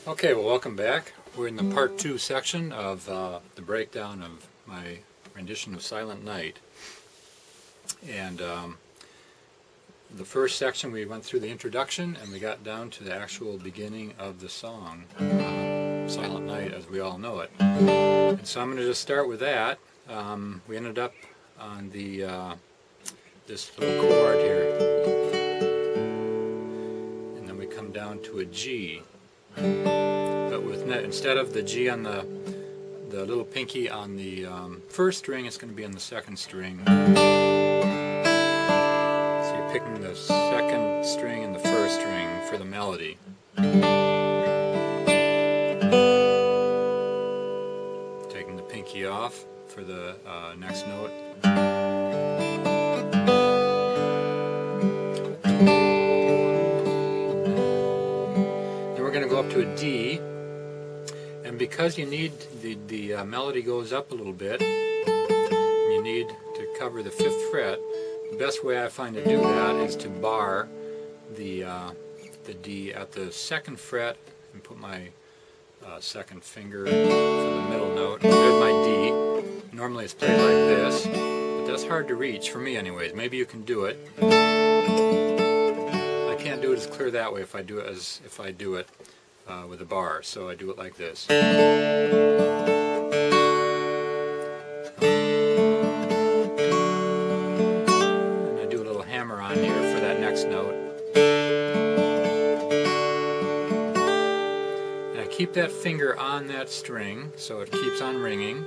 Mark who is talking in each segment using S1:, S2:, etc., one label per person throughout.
S1: Okay, well, welcome back. We're in the part 2 section of the breakdown of my rendition of Silent Night. And the first section we went through the introduction and we got down to the actual beginning of the song, Silent Night as we all know it. And so I'm going to just start with that. We ended up on the this little chord here. And then we come down to a G. But with instead of the G on the little pinky on the first string, it's going to be on the second string. So you're picking the second string and the first string for the melody. Taking the pinky off for the next note. We're going to go up to a D, and because you need the melody goes up a little bit, and you need to cover the 5th fret, the best way I find to do that is to bar the D at the 2nd fret and put my second finger for the middle note. There's my D. Normally it's played like this, but that's hard to reach, for me anyways. Maybe you can do it. I can't do it as clear that way if I do it with a bar, so I do it like this. And I do a little hammer on here for that next note. And I keep that finger on that string so it keeps on ringing,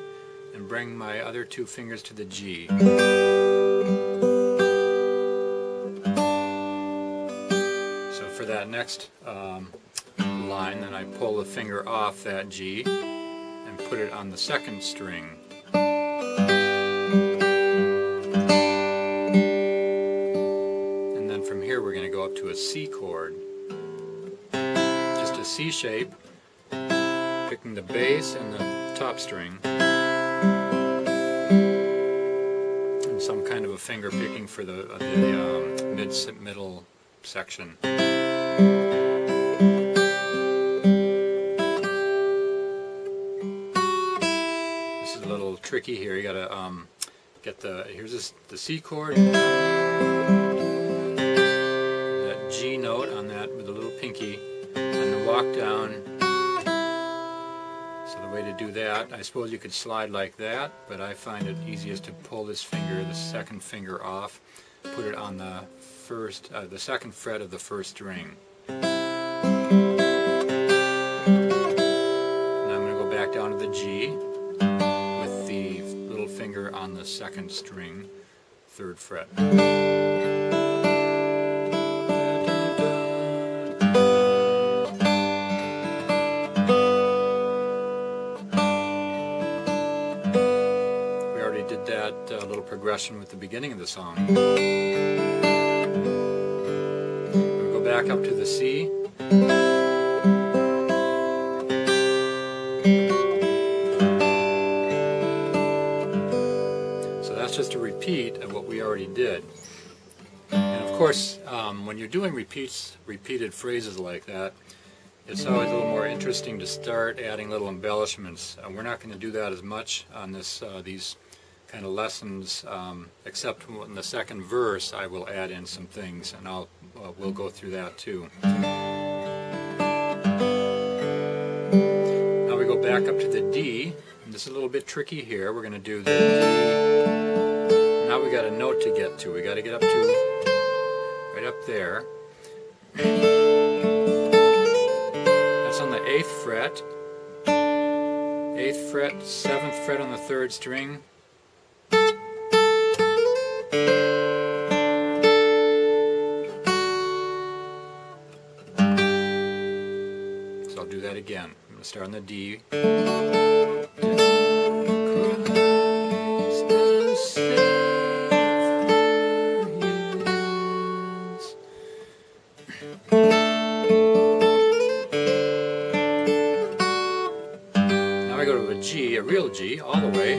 S1: and bring my other 2 fingers to the G. For that next line, then I pull the finger off that G and put it on the 2nd string. And then from here we're going to go up to a C chord. Just a C shape, picking the bass and the top string. And some kind of a finger picking for the middle section. This is a little tricky here. You gotta get here's the C chord, that G note on that with a little pinky, and the walk down. So the way to do that, I suppose you could slide like that, but I find it easiest to pull this finger, the 2nd finger off, put it on the 2nd fret of the 1st string. And I'm going to go back down to the G with the little finger on the 2nd string, 3rd fret. We already did that little progression with the beginning of the song. Back up to the C. So that's just a repeat of what we already did. And of course, when you're doing repeated phrases like that, it's always a little more interesting to start adding little embellishments. We're not going to do that as much on these kind of lessons, except in the 2nd verse I will add in some things, and we'll go through that too. Now we go back up to the D, and this is a little bit tricky here. We're going to do the D. Now we got a note to get to. We got to get up to right up there. That's on the 8th fret. 8th fret, 7th fret on the 3rd string. So I'll do that again. I'm going to start on the D. Now I go to a G, a real G, all the way.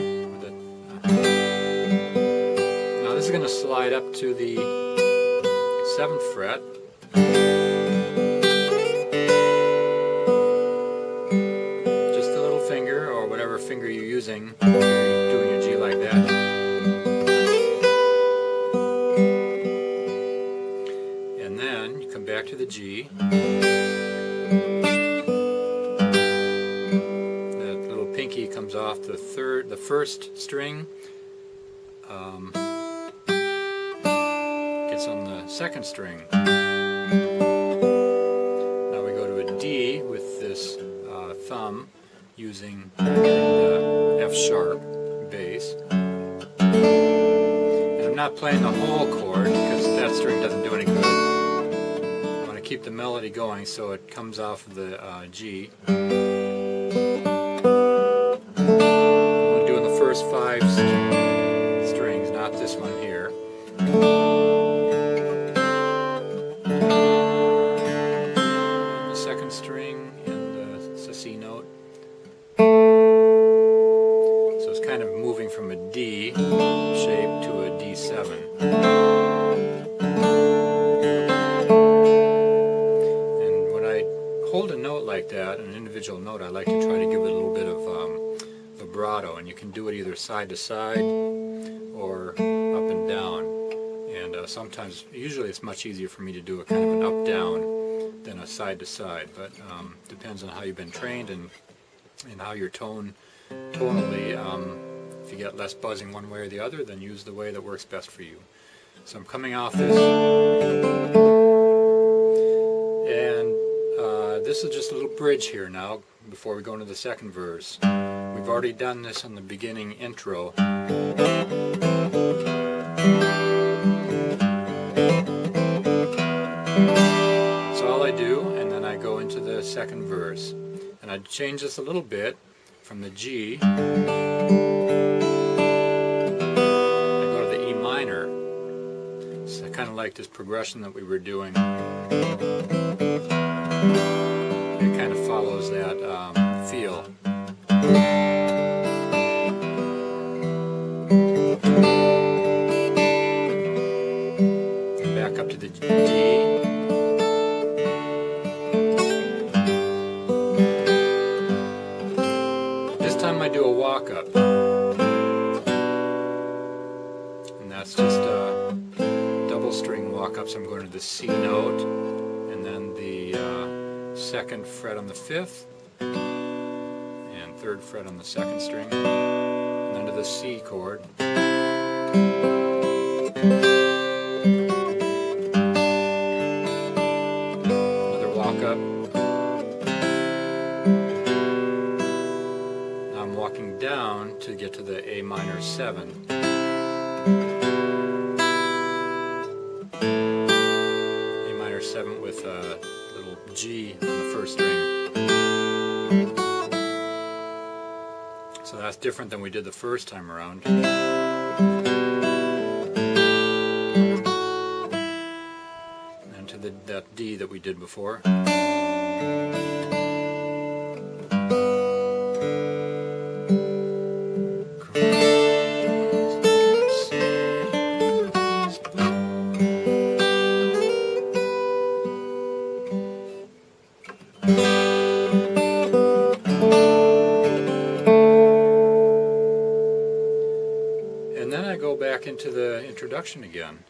S1: Now this is going to slide up to the 7th fret. the first string gets on the second string. Now we go to a D with this thumb using the F sharp bass. And I'm not playing the whole chord because that string doesn't do any good. I want to keep the melody going so it comes off of the G. I'm doing the first 5 strings, not this one here. The second string and it's a C note. So it's kind of moving from a D shape to a D7. And when I hold a note like that, an individual note, I like to try to give it a little bit of vibrato, and you can do it either side to side or up and down. And sometimes, usually it's much easier for me to do a kind of an up-down than a side-to-side, but depends on how you've been trained and how your tonally. If you get less buzzing one way or the other, then use the way that works best for you. So I'm coming off this, and this is just a little bridge here now before we go into the second verse. We've already done this on the beginning intro. That's all I do, and then I go into the second verse. And I change this a little bit from the G. I go to the E minor. So I kind of like this progression that we were doing. It kind of follows that feel. And back up to the D. I do a walk up, and that's just a double string walk up. So I'm going to the C note, and then the 2nd fret on the 5th, and 3rd fret on the 2nd string, and then to the C chord. Another walk up. Walking down to get to the A minor 7. A minor 7 with a little G on the 1st string. So that's different than we did the first time around. And to that D that we did before. And then I go back into the introduction again.